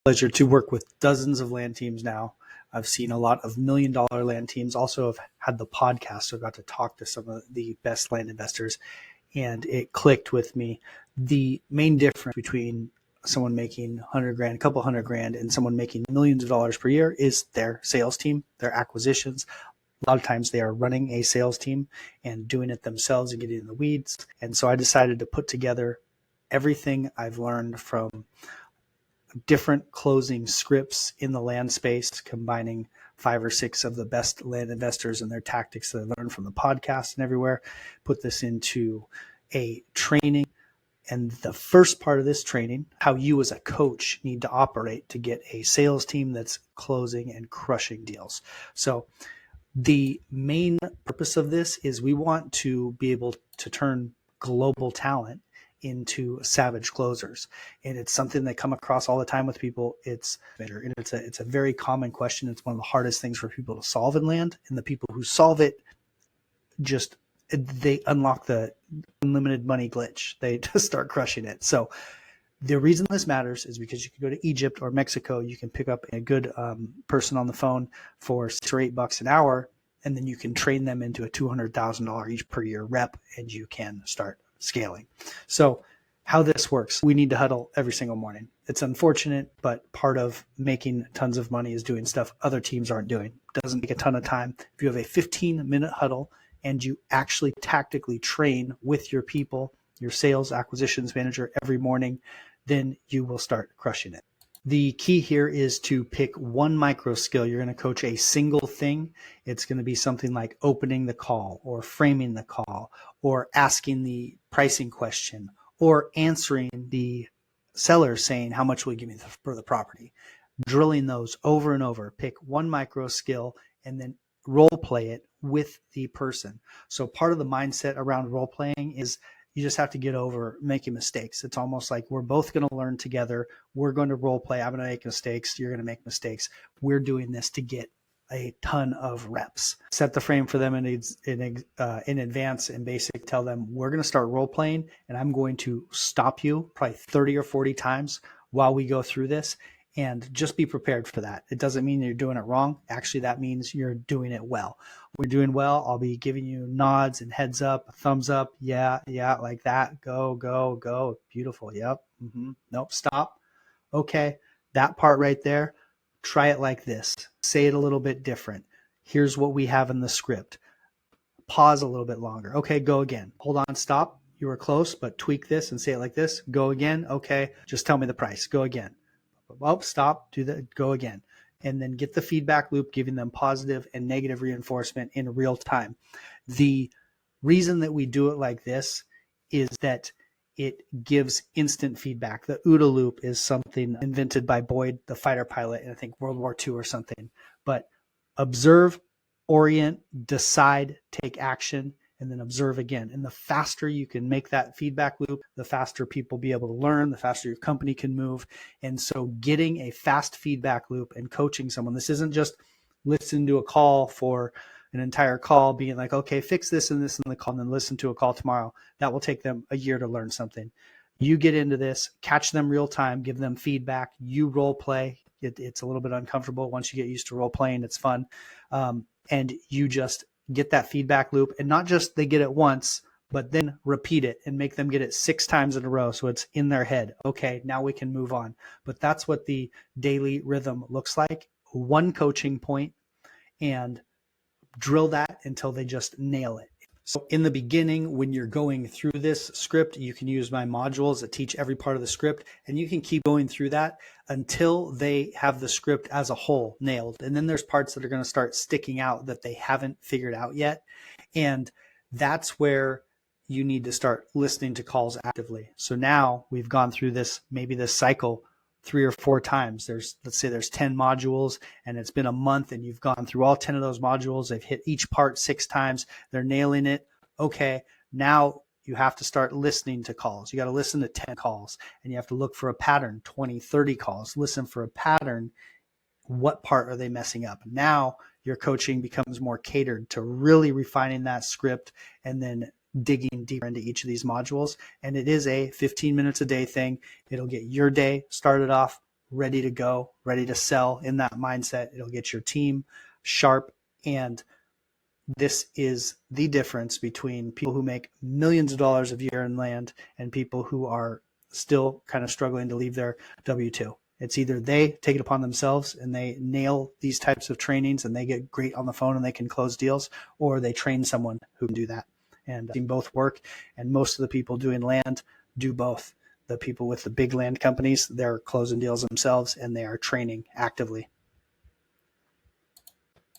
Pleasure to work with dozens of land teams now. I've seen a lot of $1 million land teams. Also have had the podcast, so I got to talk to some of the best land investors, and it clicked with me. The main difference between someone making 100 grand, a couple $100,000, and someone making millions of dollars per year is their sales team, their acquisitions. A lot of times they are running a sales team and doing it themselves and getting in the weeds. And so I decided to put together everything I've learned from different closing scripts in the land space, combining 5 or 6 of the best land investors and their tactics that I learned from the podcast and everywhere, put this into a training. And the first part of this training, how you as a coach need to operate to get a sales team that's closing and crushing deals. So the main purpose of this is we want to be able to turn global talent into savage closers. And it's something that come across all the time with people. It's a very common question. It's one of the hardest things for people to solve in land. And the people who solve it they unlock the unlimited money glitch. They just start crushing it. So the reason this matters is because you can go to Egypt or Mexico, you can pick up a good person on the phone for $6 or $8 an hour, and then you can train them into a $200,000 each per year rep, and you can start scaling. So how this works, we need to huddle every single morning. It's unfortunate, but part of making tons of money is doing stuff other teams aren't doing. It doesn't take a ton of time. If you have a 15-minute huddle and you actually tactically train with your people, your sales acquisitions manager every morning, then you will start crushing it. The key here is to pick one micro skill. You're going to coach a single thing. It's going to be something like opening the call or framing the call or asking the pricing question or answering the seller saying, how much will you give me for the property? Drilling those over and over. Pick one micro skill and then role play it with the person. So part of the mindset around role playing is you just have to get over making mistakes. It's almost like we're both going to learn together. We're going to role play. I'm going to make mistakes. You're going to make mistakes. We're doing this to get a ton of reps. Set the frame for them in advance and basically tell them we're going to start role playing and I'm going to stop you probably 30 or 40 times while we go through this. And just be prepared for that. It doesn't mean you're doing it wrong. Actually, that means you're doing it well. We're doing well. I'll be giving you nods and heads up, thumbs up. Yeah, like that. Go, go, go. Beautiful. Yep. Nope. Stop. Okay. That part right there. Try it like this. Say it a little bit different. Here's what we have in the script. Pause a little bit longer. Okay. Go again. Hold on. Stop. You were close, but tweak this and say it like this. Go again. Okay. Just tell me the price. Go again. Well, stop, do that, go again. And then get the feedback loop, giving them positive and negative reinforcement in real time. The reason that we do it like this is that it gives instant feedback. The OODA loop is something invented by Boyd, the fighter pilot, in I think World War II or something. But observe, orient, decide, take action, and then observe again. And the faster you can make that feedback loop, the faster people be able to learn, the faster your company can move. And so getting a fast feedback loop and coaching someone, this isn't just listen to a call for an entire call being like, okay, fix this and this in the call and then listen to a call tomorrow. That will take them a year to learn something. You get into this, catch them real time, give them feedback, you role play. It's a little bit uncomfortable. Once you get used to role playing, it's fun. And you just get that feedback loop, and not just they get it once, but then repeat it and make them get it 6 times in a row. So it's in their head. Okay, now we can move on. But that's what the daily rhythm looks like. One coaching point, and drill that until they just nail it. So in the beginning, when you're going through this script, you can use my modules that teach every part of the script, and you can keep going through that until they have the script as a whole nailed. And then there's parts that are going to start sticking out that they haven't figured out yet. And that's where you need to start listening to calls actively. So now we've gone through this, maybe this cycle 3 or 4 times. Let's say there's 10 modules and it's been a month and you've gone through all 10 of those modules. They've hit each part 6 times. They're nailing it. Okay. Now you have to start listening to calls. You got to listen to 10 calls and you have to look for a pattern, 20, 30 calls, listen for a pattern. What part are they messing up? Now your coaching becomes more catered to really refining that script and then digging deeper into each of these modules. And it is a 15 minutes a day thing. It'll get your day started off ready to go, ready to sell, in that mindset. It'll get your team sharp. And this is the difference between people who make millions of dollars a year in land and people who are still kind of struggling to leave their W-2. It's either they take it upon themselves and they nail these types of trainings and they get great on the phone and they can close deals, or they train someone who can do that. And I've seen both work. And most of the people doing land do both. The people with the big land companies, they're closing deals themselves and they are training actively.